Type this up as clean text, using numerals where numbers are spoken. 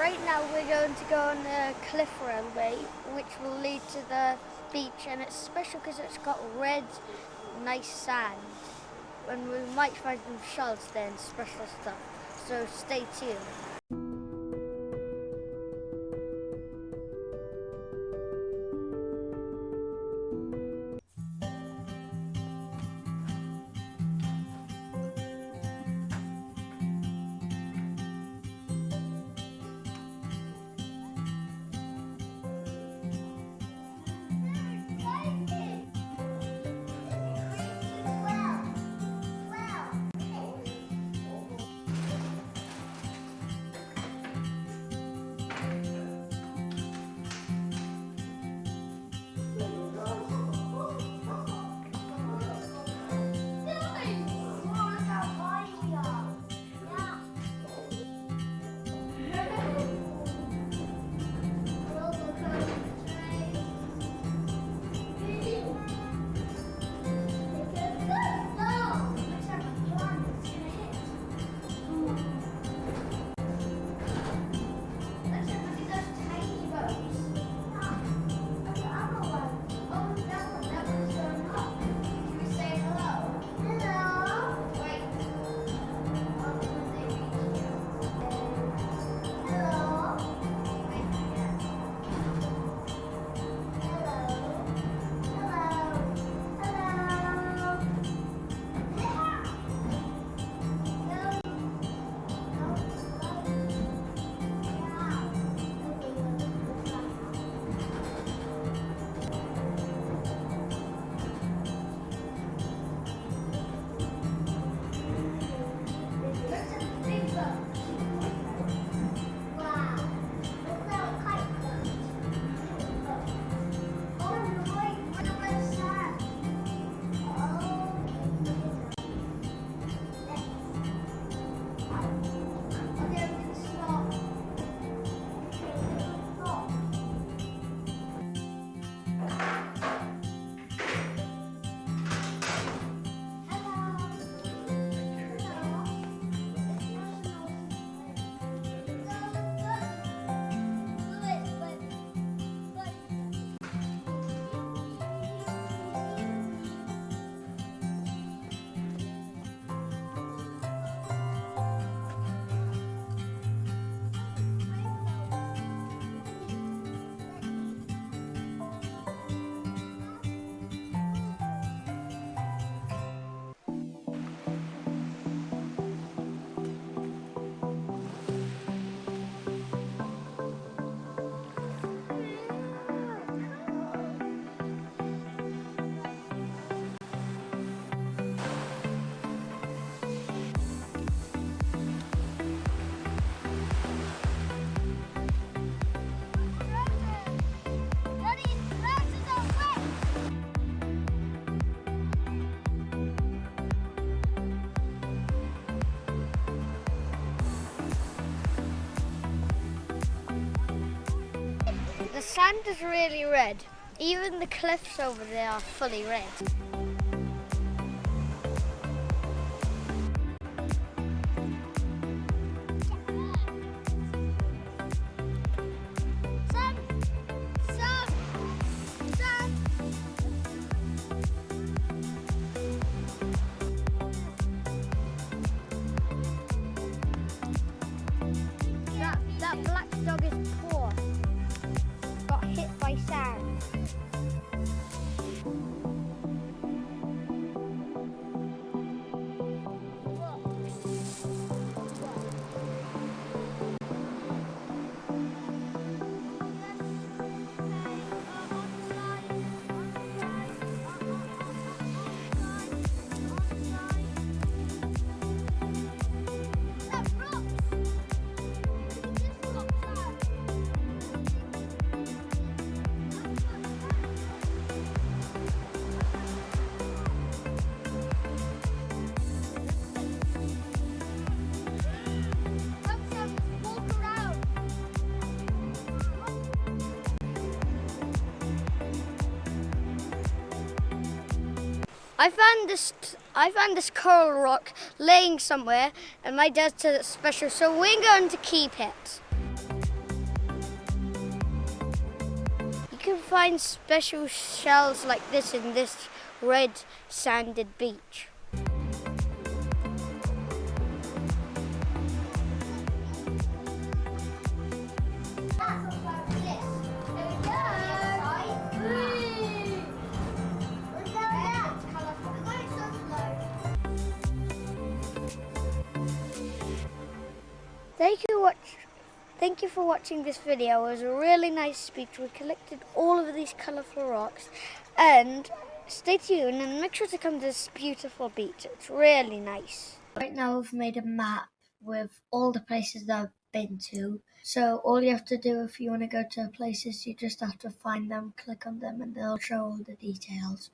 Right now we're going to go on the Cliff Railway, which will lead to the beach, and it's special because it's got red, nice sand. And we might find some shells there and special stuff. So stay tuned. The sand is really red. Even the cliffs over there are fully red. That black dog is poor. Got hit by sand. I found this coral rock laying somewhere, and my dad said it's special, so we're going to keep it. find special shells like this in this red sanded beach. Thank you for watching this video. It was a really nice beach. We collected all of these colourful rocks, and stay tuned and make sure to come to this beautiful beach. It's really nice. Right now we've made a map with all the places that I've been to. So all you have to do if you want to go to places, you just have to find them, click on them, and they'll show all the details.